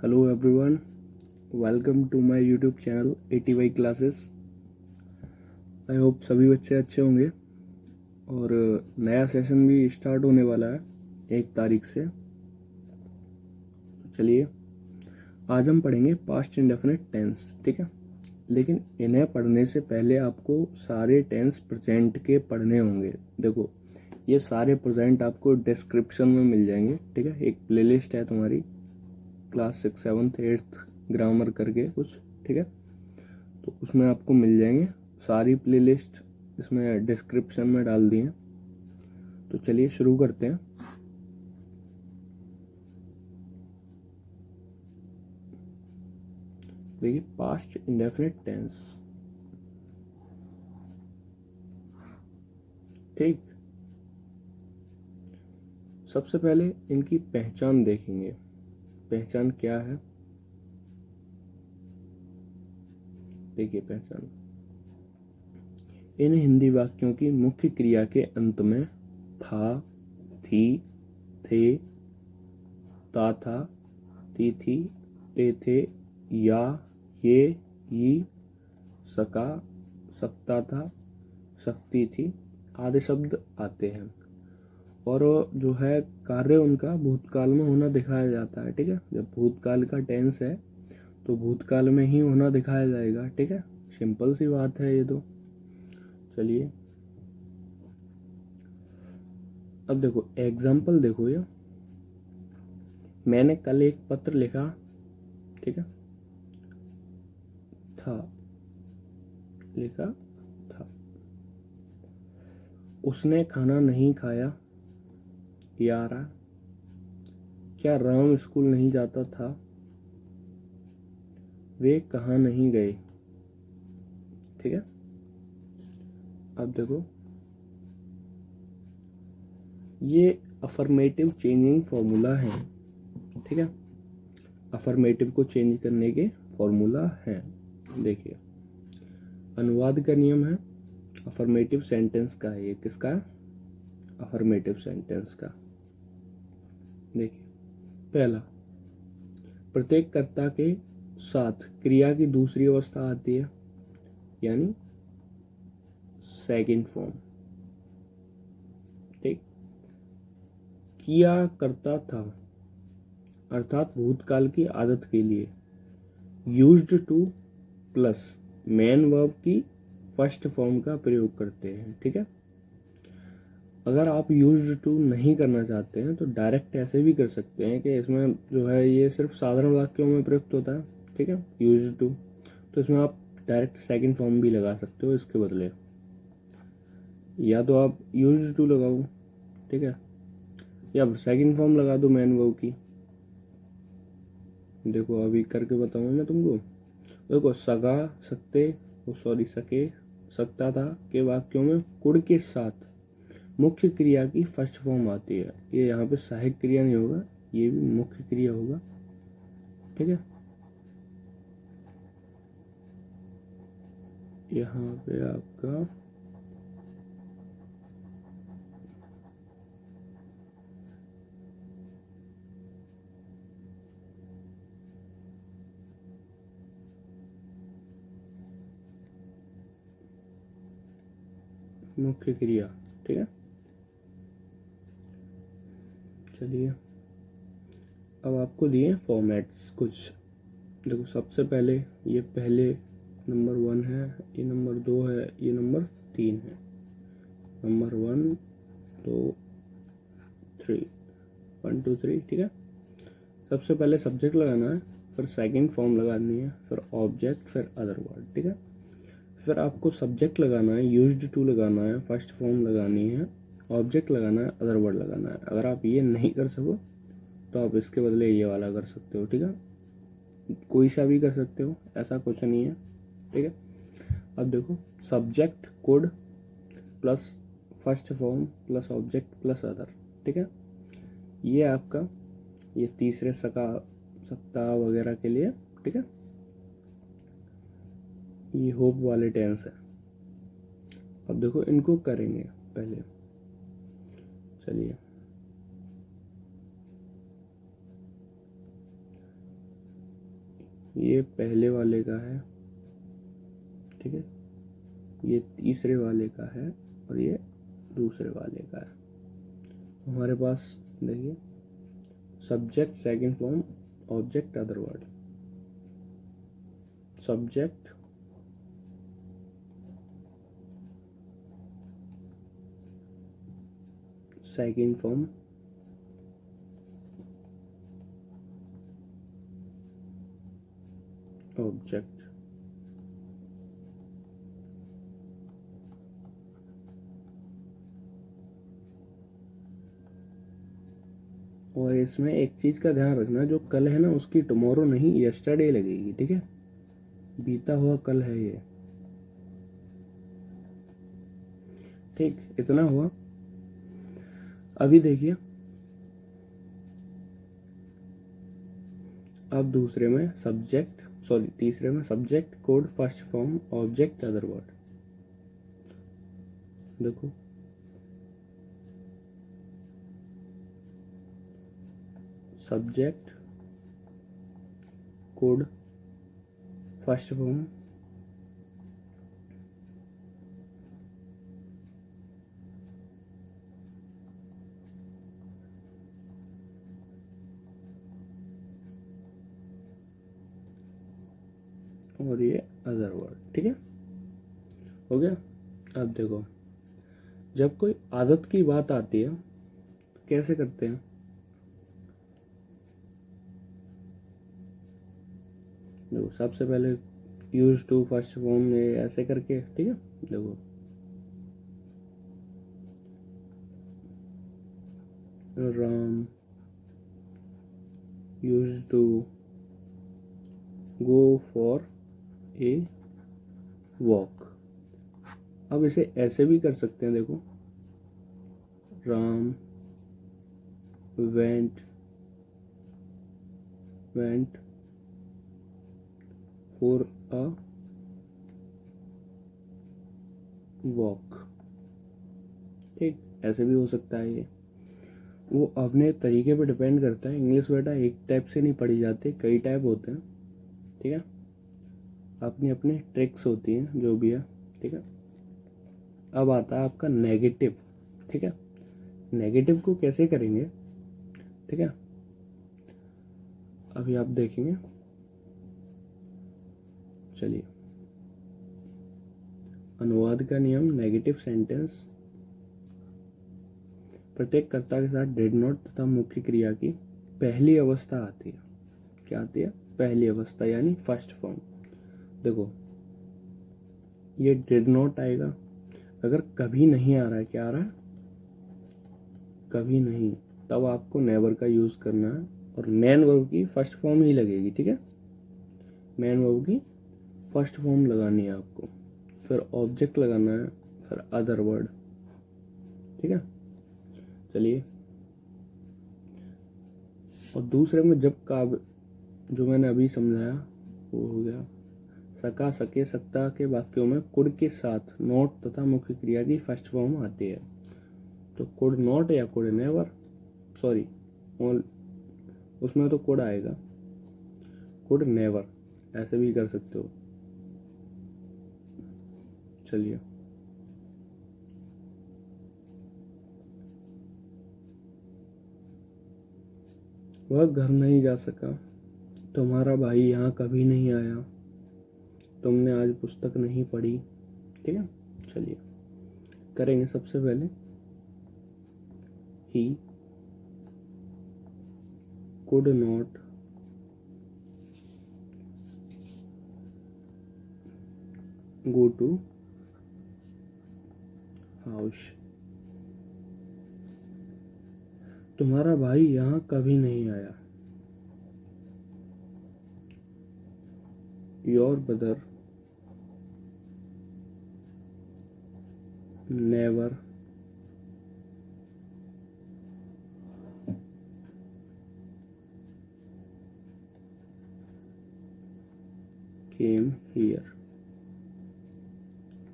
Hello everyone, welcome to my YouTube channel ATY classes. I hope सभी बच्चे अच्छे होंगे। और नया सेशन भी स्टार्ट होने वाला है 1 तारीख से। चलिए, आज हम पढ़ेंगे पास्ट इंडेफिनिट टेंस, ठीक है। लेकिन इन्हें पढ़ने से पहले आपको सारे टेंस प्रेजेंट के पढ़ने होंगे। देखो, ये सारे प्रेजेंट आपको डिस्क्रिप्शन में मिल जाएंगे, ठीक है। एक प्लेलिस्ट है तुम्हारी क्लास 6, 7, 8 ग्रामर करके कुछ, ठीक है। तो उसमें आपको मिल जाएंगे सारी प्लेलिस्ट, इसमें डिस्क्रिप्शन में डाल दी हैं। तो चलिए शुरू करते हैं। देखिए, पास्ट इंडेफिनिट टेंस, ठीक। सबसे पहले इनकी पहचान देखेंगे। पहचान क्या है? देखिए पहचान, इन हिंदी वाक्यों की मुख्य क्रिया के अंत में था, थी, थे, था, थी, थे, या, ये, सका, सकता था, सकती थी आदि शब्द आते हैं। और जो है कार्य उनका भूतकाल में होना दिखाया जाता है, ठीक है। जब भूतकाल का टेंस है तो भूतकाल में ही होना दिखाया जाएगा, ठीक है। सिंपल सी बात है ये तो। चलिए अब देखो एग्जाम्पल, देखो ये, मैंने कल एक पत्र लिखा, ठीक है, था, लिखा था। उसने खाना नहीं खाया, ये आ रहा। क्या राम स्कूल नहीं जाता था? वे कहाँ नहीं गए, ठीक है। अब देखो, ये अफर्मेटिव चेंजिंग फॉर्मूला है, ठीक है। अफर्मेटिव को चेंज करने के फॉर्मूला है। देखिए, अनुवाद का नियम है अफर्मेटिव सेंटेंस का। ये किसका? अफर्मेटिव सेंटेंस का। देखिए, पहला, प्रत्येक कर्ता के साथ क्रिया की दूसरी अवस्था आती है, यानी सेकंड फॉर्म, ठीक। किया करता था अर्थात भूतकाल की आदत के लिए used two plus main verb की फर्स्ट फॉर्म का प्रयोग करते हैं, ठीक है। अगर आप यूज्ड टू नहीं करना चाहते हैं तो डायरेक्ट ऐसे भी कर सकते हैं कि इसमें जो है ये सिर्फ साधारण वाक्यों में प्रयुक्त होता है, ठीक है, यूज्ड टू। तो इसमें आप डायरेक्ट सेकंड फॉर्म भी लगा सकते हो इसके बदले, या तो आप यूज्ड टू लगाओ, ठीक है, या फिर सेकंड फॉर्म लगा दो मेन वर्ब की। देखो अभी करके बताऊंगा मैं तुमको। देखो, सगा, सकते, सॉरी सके, सकता था के वाक्यों में कुड़ के साथ मुख्य क्रिया की फर्स्ट फॉर्म आती है। ये यहाँ पे सहायक क्रिया नहीं होगा, ये भी मुख्य क्रिया होगा, ठीक है। यहाँ पे आपका मुख्य क्रिया, ठीक है। चलिए, अब आपको दिए फॉर्मेट्स कुछ। देखो, सबसे पहले ये पहले नंबर 1 है, ये नंबर 2 है, ये नंबर 3 है। नंबर 1, 2, 3, 1, 2, 3, ठीक है। सबसे पहले सब्जेक्ट लगाना है, फिर सेकंड फॉर्म लगानी है, फिर ऑब्जेक्ट, फिर अदर वर्ड, ठीक है। फिर आपको सब्जेक्ट लगाना है, यूज्ड टू लगाना है, फर्स्ट फॉर्म लगानी है, ऑब्जेक्ट लगाना है, अदर वर्ड लगाना है। अगर आप ये नहीं कर सको तो आप इसके बदले ये वाला कर सकते हो, ठीक है। कोई सा भी कर सकते हो, ऐसा कुछ नहीं है, ठीक है। अब देखो, subject could plus first form plus object plus other, ठीक है। ये आपका ये तीसरे सका, सकता वगैरह के लिए, ठीक है। ये होप वाले टेंस है। अब देखो इनको करेंगे पहले। चलिए, ये पहले वाले का है, ठीक है, ये तीसरे वाले का है और ये दूसरे वाले का है। हमारे पास देखिए subject second form object other word, subject second form object, और इसमें एक चीज का ध्यान रखना, जो कल है ना उसकी टुमारो नहीं यस्टरडे लगेगी, ठीक है, बीता हुआ कल है ये, ठीक, इतना हुआ। अभी देखिए अब दूसरे में सब्जेक्ट, सॉरी तीसरे में subject code first form object other word. देखो सब्जेक्ट कोड फर्स्ट फॉर्म और ये अदर वर्ड, ठीक है, हो गया। अब देखो जब कोई आदत की बात आती है तो कैसे करते हैं, देखो सबसे पहले यूज टू फर्स्ट फॉर्म में ऐसे करके, ठीक है, देखो Ram used to go for a walk. अब इसे ऐसे भी कर सकते हैं, देखो Ram went for a walk, ठीक, ऐसे भी हो सकता है। ये वो अपने तरीके पे डिपेंड करता है। इंग्लिश बेटा एक टाइप से नहीं पढ़ी जाती, कई टाइप होते हैं, ठीक है, अपनी अपनी ट्रिक्स होती हैं जो भी है, ठीक है। अब आता है आपका नेगेटिव, ठीक है, नेगेटिव को कैसे करेंगे, ठीक है, अभी आप देखेंगे, चलिए अनुवाद का नियम, नेगेटिव सेंटेंस प्रत्येक कर्ता के साथ डिड नॉट तथा मुख्य क्रिया की पहली अवस्था आती है। क्या आती है, पहली अवस्था यानी फर्स्ट फॉर्म। देखो ये डिड नॉट आएगा, अगर कभी नहीं आ रहा है, क्या आ रहा है, कभी नहीं, तब आपको नेवर का यूज करना है और मैन वर्ब की फर्स्ट फॉर्म ही लगेगी, ठीक है, मैन वर्ब की फर्स्ट फॉर्म लगानी है आपको, फिर ऑब्जेक्ट लगाना है, फिर अदर वर्ड, ठीक है। चलिए और दूसरे में जब का, जो मैंने अभी समझाया वो हो गया, सका सके सकता के वाक्यों में कुड के साथ नॉट तथा मुख्य क्रिया की फर्स्ट फॉर्म आती है। तो कुड नॉट या कुड नेवर, सॉरी उसमें तो कुड आएगा, कुड नेवर ऐसे भी कर सकते हो। चलिए वह घर नहीं जा सका, तुम्हारा भाई यहाँ कभी नहीं आया, तुमने आज पुस्तक नहीं पढ़ी, ठीक है। चलिए करेंगे सबसे पहले he could not go to house, तुम्हारा भाई यहाँ कभी नहीं आया, your brother never came here,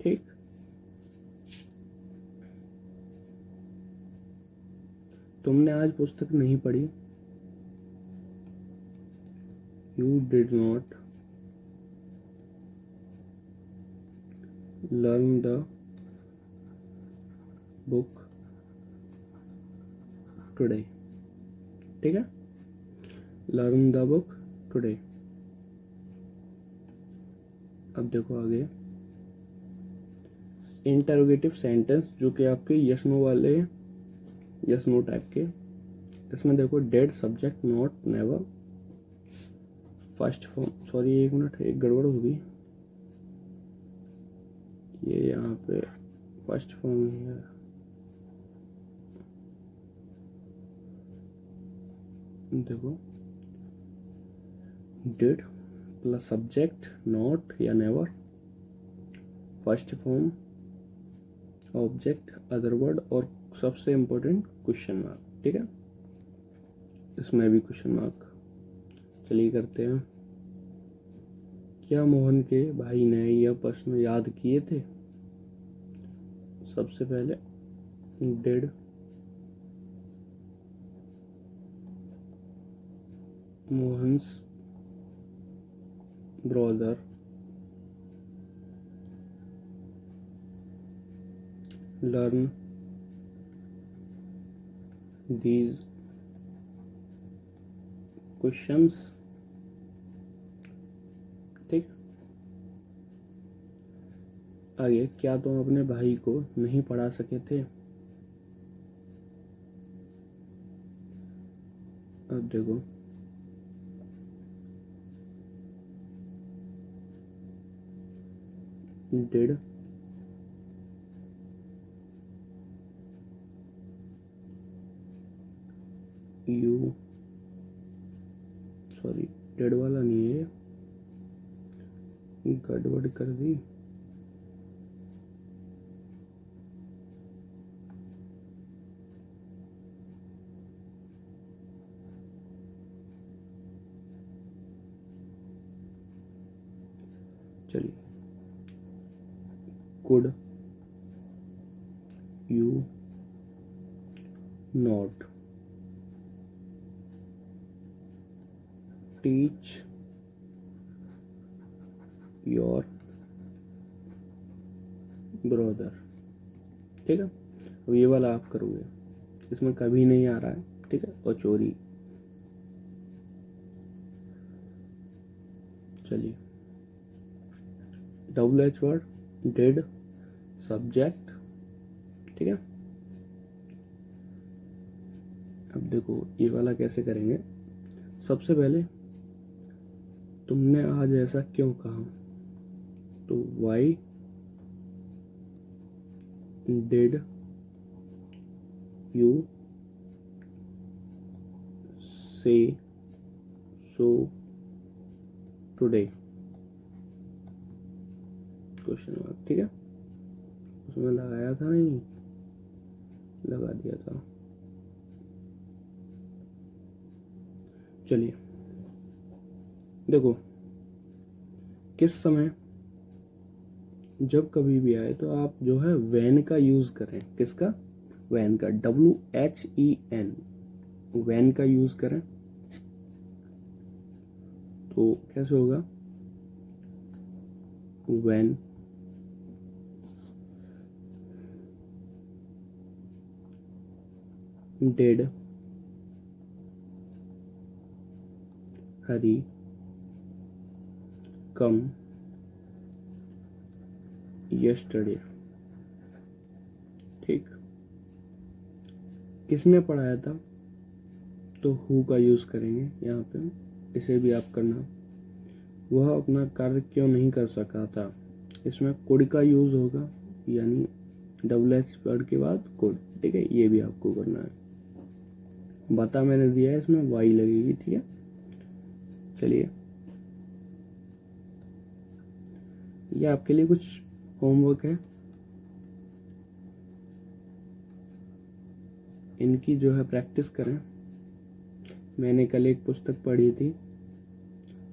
ठीक। तुमने आज पुस्तक नहीं पढ़ी, you did not learn the book today. ठीक है, लर्न द बुक टुडे। अब देखो आगे इंटरोगेटिव सेंटेंस, जो कि आपके यस नो वाले, यस नो टाइप के। इसमें देखो dead, subject, not, never, first form. Sorry एक मिनट, एक गड़बड़ होगी, ये यहाँ पे फर्स्ट फॉर्म ही है। देखो डेड प्लस सब्जेक्ट, नॉट या never, first form, object, other word, और सबसे इंपॉर्टेंट क्वेश्चन मार्क। ठीक है, इसमें भी क्वेश्चन मार्क। चलिए करते हैं। क्या मोहन के भाई ने यह प्रश्न याद किए थे? सबसे पहले dead Mohan's brother learn these questions। ठीक, आगे क्या तुम अपने भाई को नहीं पढ़ा सके थे? अब देखो did you, सॉरी डेड वाला नहीं है, गड़बड़ कर दी। चलिए could you not teach your brother। ठीक है, अब ये वाला आप करोगे, इसमें कभी नहीं आ रहा है। ठीक है, और चोरी। चलिए WH वर्ड, डेड, सब्जेक्ट। ठीक है, अब देखो ये वाला कैसे करेंगे। सबसे पहले तुमने आज ऐसा क्यों कहा, तो वाई डिड यू से सो टुडे, क्वेश्चन मार्क। ठीक है, उसमें लगाया था नहीं, लगा दिया था। चलिए देखो, किस समय जब कभी भी आए तो आप जो है वैन का यूज करें। किसका? वैन का, WHEN, वैन का यूज करें। तो कैसे होगा? When did Hari come yesterday. ठीक, किसने पढ़ाया था, तो हु का यूज करेंगे यहाँ पे। इसे भी आप करना। वह अपना कार्य क्यों नहीं कर सका था, इसमें कुड का यूज होगा, यानी WH वर्ड के बाद कुड। ठीक है, ये भी आपको करना है। बता मैंने दिया है, इसमें वाई लगेगी। ठीक है, चलिए ये आपके लिए कुछ होमवर्क है, इनकी जो है प्रैक्टिस करें। मैंने कल एक पुस्तक पढ़ी थी,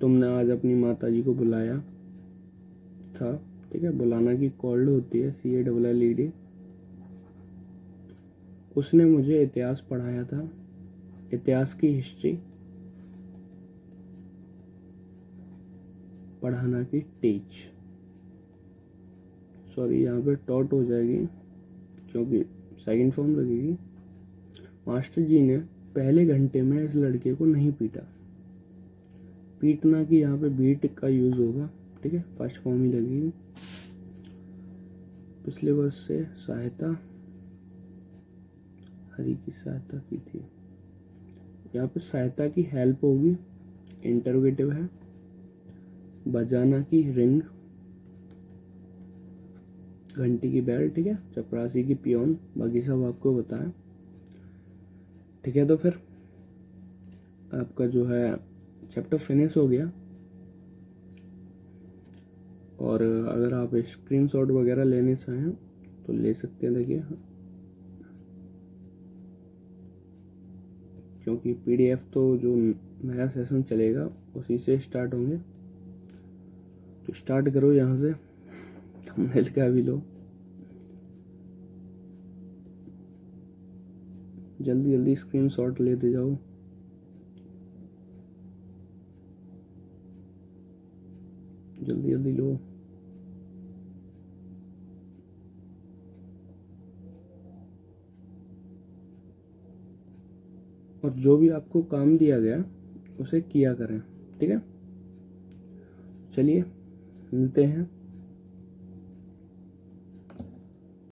तुमने आज अपनी माताजी को बुलाया था। ठीक है, बुलाना की कॉल्ड होती है, CALLED। उसने मुझे इतिहास पढ़ाया था, इतिहास की हिस्ट्री पढ़ाना की टीच। सॉरी यहाँ पे टॉट हो जाएगी क्योंकि सेकंड फॉर्म लगेगी। मास्टर जी ने पहले घंटे में इस लड़के को नहीं पीटा। पीटना की यहाँ पे बीट का यूज होगा, ठीक है, फर्स्ट फॉर्म ही लगेगी। पिछले वर्ष से सहायता, हरी की सहायता की थी, यहाँ पे सहायता की हेल्प होगी, इंटरोगेटिव है। बजाना की रिंग, घंटी की बेल, ठीक है। चपरासी की पियोन, बाकी सब आपको बताया, ठीक है। तो फिर आपका जो है चैप्टर फिनिश हो गया। और अगर आप स्क्रीनशॉट वगैरह लेने चाहें तो ले सकते हैं, देखिए, क्योंकि पीडीएफ तो जो नया सेशन चलेगा उसी से स्टार्ट होंगे। तो स्टार्ट करो यहाँ से, थंबनेल का भी लो, जल्दी जल्दी स्क्रीनशॉट लेते जाओ। जल्दी जल्दी लो। और जो भी आपको काम दिया गया उसे किया करें, ठीक है। चलिए मिलते हैं